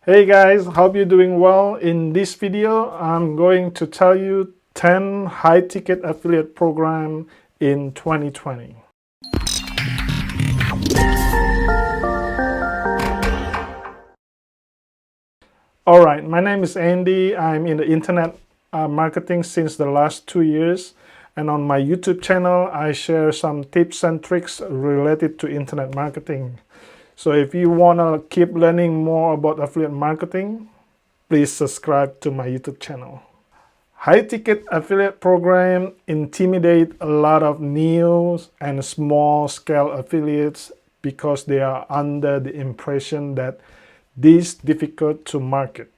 Hey guys, hope you're doing well. In this video, I'm going to tell you 10 high-ticket affiliate program in 2020. All right, my name is Andy. I'm in the internet marketing since the last 2 years. And on my YouTube channel, I share some tips and tricks related to internet marketing. So if you want to keep learning more about affiliate marketing, please subscribe to my YouTube channel. High-ticket affiliate program intimidate a lot of new and small-scale affiliates because they are under the impression that this is difficult to market.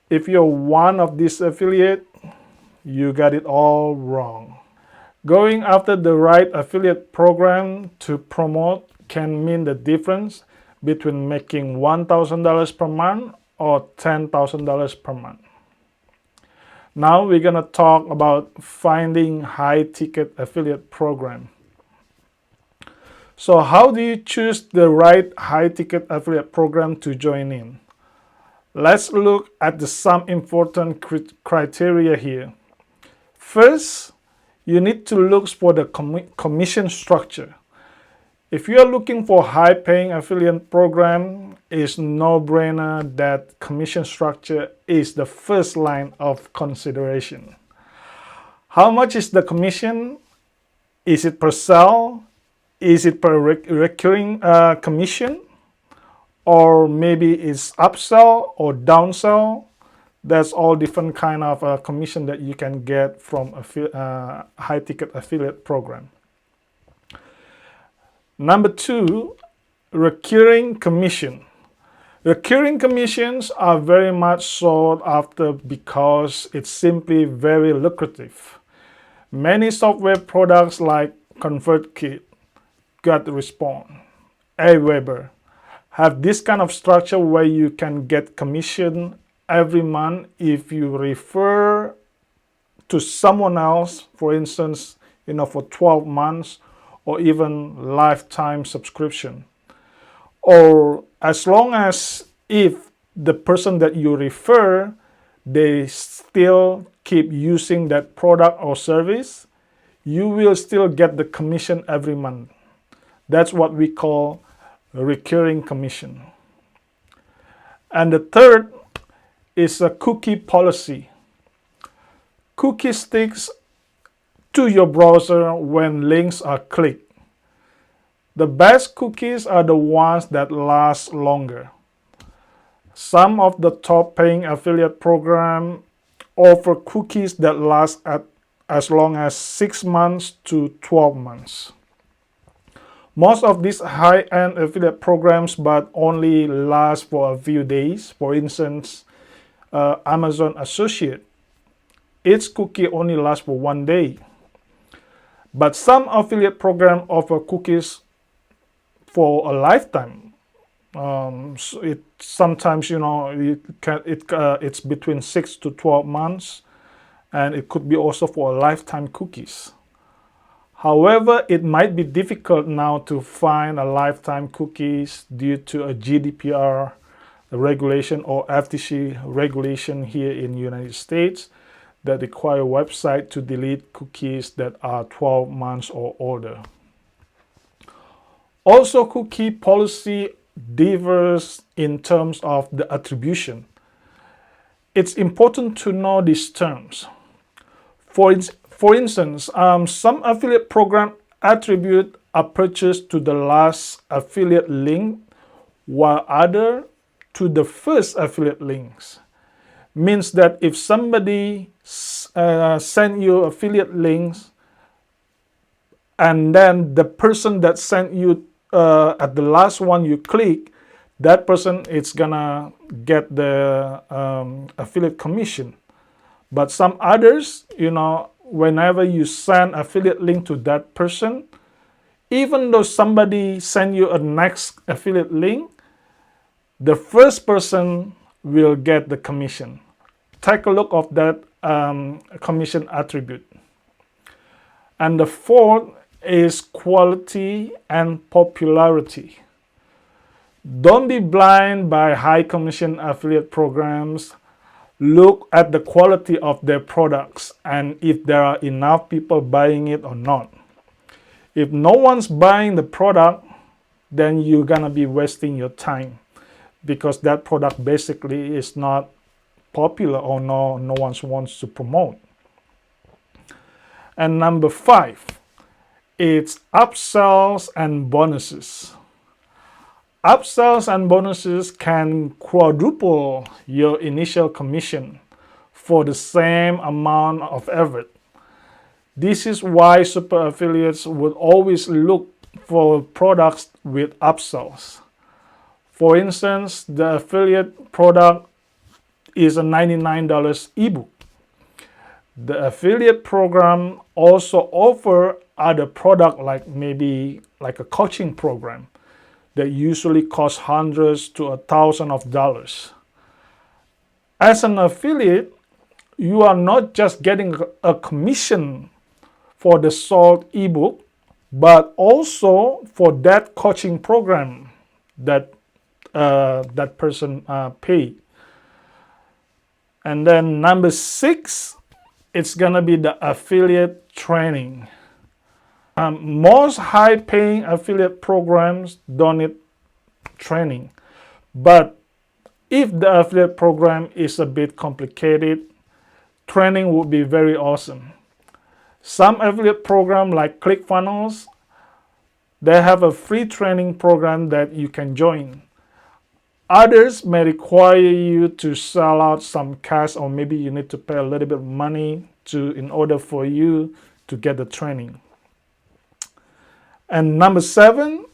If you're one of these affiliates, you got it all wrong. Going after the right affiliate program to promote can mean the difference between making $1,000 per month or $10,000 per month. Now we're going to talk about finding high-ticket affiliate program. So how do you choose the right high-ticket affiliate program to join in? Let's look at some important criteria here. First, you need to look for the commission structure. If you are looking for high-paying affiliate program, it's no-brainer that commission structure is the first line of consideration. How much is the commission? Is it per sale? Is it per recurring commission? Or maybe it's upsell or downsell? That's all different kind of commission that you can get from a high-ticket affiliate program. Number two, recurring commission. Recurring commissions are very much sought after because it's simply very lucrative. Many software products like ConvertKit, GetResponse, Aweber have this kind of structure where you can get commission every month if you refer to someone else, for instance, for 12 months or even lifetime subscription. Or as long as if the person that you refer, they still keep using that product or service, you will still get the commission every month. That's what we call recurring commission. And the third is a cookie policy. Cookie sticks to your browser when links are clicked. The best cookies are the ones that last longer. Some of the top paying affiliate programs offer cookies that last as long as 6 months to 12 months. Most of these high-end affiliate programs but only last for a few days. For instance, Amazon Associate, its cookie only lasts for 1 day. But some affiliate programs offer cookies for a lifetime. So it sometimes, it's between 6 to 12 months, and it could be also for a lifetime cookies. However, it might be difficult now to find a lifetime cookies due to a GDPR regulation or FTC regulation here in the United States that require a website to delete cookies that are 12 months or older. Also, cookie policy differs in terms of the attribution. It's important to know these terms. For instance, some affiliate program attribute a purchase to the last affiliate link, while other to the first affiliate links. Means that if somebody sent you affiliate links and then the person that sent you at the last one you click, that person is gonna get the affiliate commission. But some others, whenever you send affiliate link to that person, even though somebody send you a next affiliate link, the first person will get the commission. Take a look of that commission attribute. And the fourth is quality and popularity. Don't be blind by high commission affiliate programs. Look at the quality of their products and if there are enough people buying it or not. If no one's buying the product, then you're gonna be wasting your time because that product basically is not popular or no one wants to promote. And number 5, it's upsells and bonuses. Upsells and bonuses can quadruple your initial commission for the same amount of effort. This is why super affiliates would always look for products with upsells. For instance, the affiliate product is a $99 ebook. The affiliate program also offers other product like maybe like a coaching program that usually costs hundreds to thousands of dollars. As an affiliate, you are not just getting a commission for the sold ebook, but also for that coaching program that that person paid. And then number 6, it's gonna be the affiliate training. Most high-paying affiliate programs don't need training, but if the affiliate program is a bit complicated, training would be very awesome. Some affiliate programs like ClickFunnels, they have a free training program that you can join. Others may require you to sell out some cash, or maybe you need to pay a little bit of money in order for you to get the training. And number 7,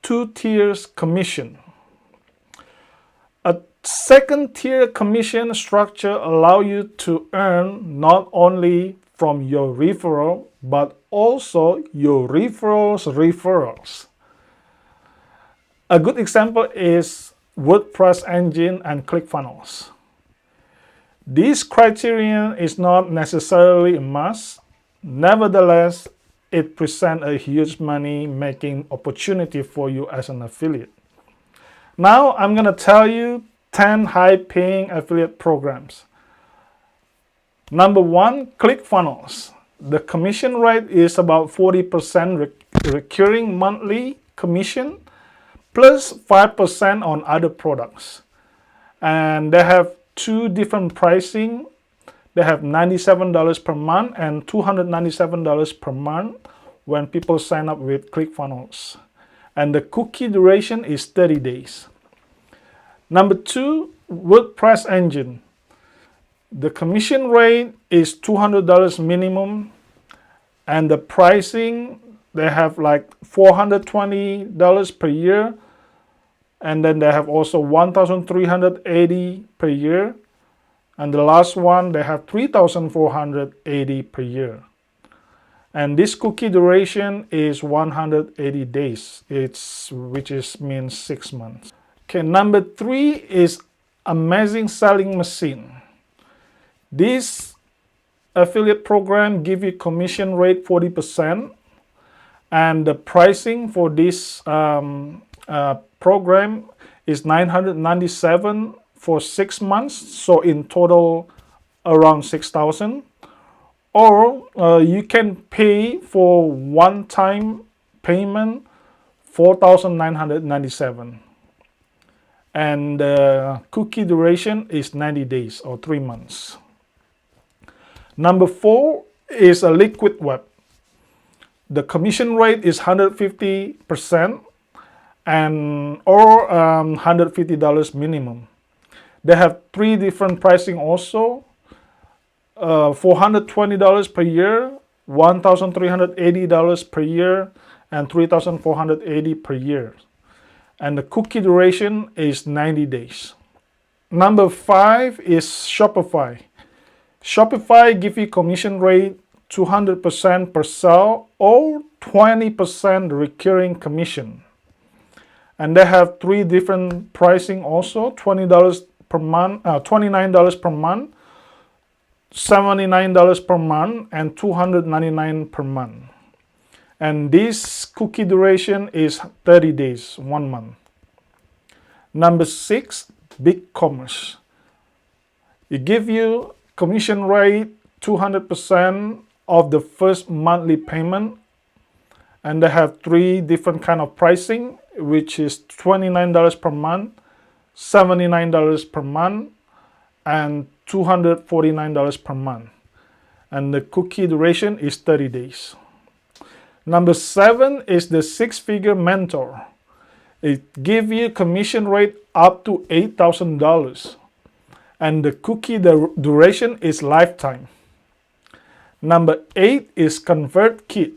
2 tiers commission. A second tier commission structure allows you to earn not only from your referral, but also your referrals. A good example is WordPress engine and ClickFunnels. This criterion is not necessarily a must. Nevertheless, it presents a huge money-making opportunity for you as an affiliate. Now, I'm going to tell you 10 high-paying affiliate programs. Number 1, ClickFunnels. The commission rate is about 40% recurring monthly commission plus 5% on other products. And they have 2 different pricing. They have $97 per month and $297 per month when people sign up with ClickFunnels. And the cookie duration is 30 days. Number 2, WordPress engine. The commission rate is $200 minimum, and the pricing, they have like $420 per year, and then they have also $1,380 per year, and the last one, they have $3,480 per year. And this cookie duration is 180 days, which means 6 months. Okay, number 3 is Amazing Selling Machine. This affiliate program gives you commission rate 40%, and the pricing for this program is $997 for 6 months, so in total around $6,000. Or you can pay for one-time payment $4,997, and the cookie duration is 90 days or 3 months. Number 4 is a Liquid Web. The commission rate is 150% or $150 minimum. They have 3 different pricing also. $420 per year, $1,380 per year, and $3,480 per year. And the cookie duration is 90 days. Number 5 is Shopify. Shopify gives you commission rate 200% per sale or 20% recurring commission. And they have 3 different pricing also, $20 per month, $29 per month, $79 per month, and $299 per month. And this cookie duration is 30 days, 1 month. Number 6, BigCommerce. It gives you commission rate 200% of the first monthly payment, and they have 3 different kind of pricing, which is $29 per month, $79 per month, and $249 per month. And the cookie duration is 30 days. Number 7 is the 6-figure mentor. It gives you commission rate up to $8,000, and the cookie duration is lifetime. Number 8 is ConvertKit.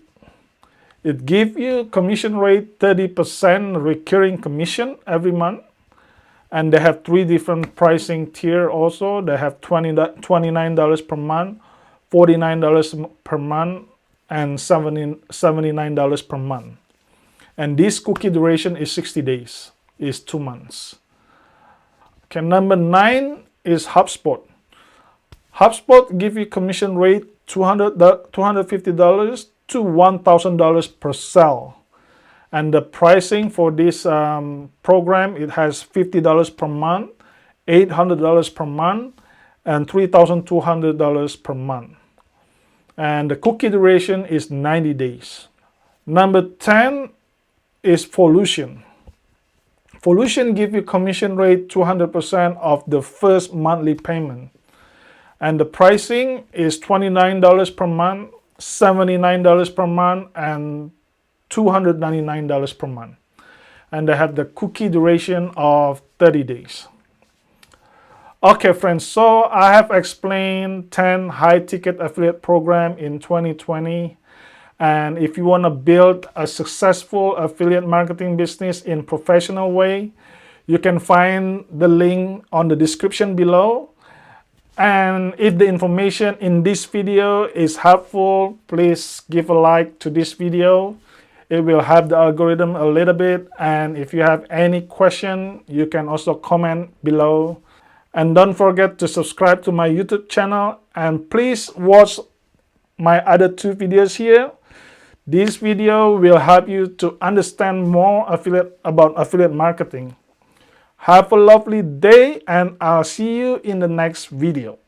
It gives you commission rate 30% recurring commission every month, and they have 3 different pricing tier also. They have $29 per month, $49 per month, and $79 per month. And this cookie duration is 60 days, is 2 months. Okay, number 9 is HubSpot. HubSpot gives you commission rate $250 to $1,000 per sale. And the pricing for this program, it has $50 per month, $800 per month, and $3,200 per month. And the cookie duration is 90 days. Number 10 is Volusion. Volusion gives you commission rate 200% of the first monthly payment. And the pricing is $29 per month, $79 per month, and $299 per month. And they have the cookie duration of 30 days. Okay, friends, so I have explained 10 high-ticket affiliate program in 2020. And if you want to build a successful affiliate marketing business in professional way, you can find the link on the description below. And if the information in this video is helpful, please give a like to this video. It will help the algorithm a little bit. And if you have any question, you can also comment below. And don't forget to subscribe to my YouTube channel, and please watch my other 2 videos here. This video will help you to understand more about affiliate marketing. Have a lovely day, and I'll see you in the next video.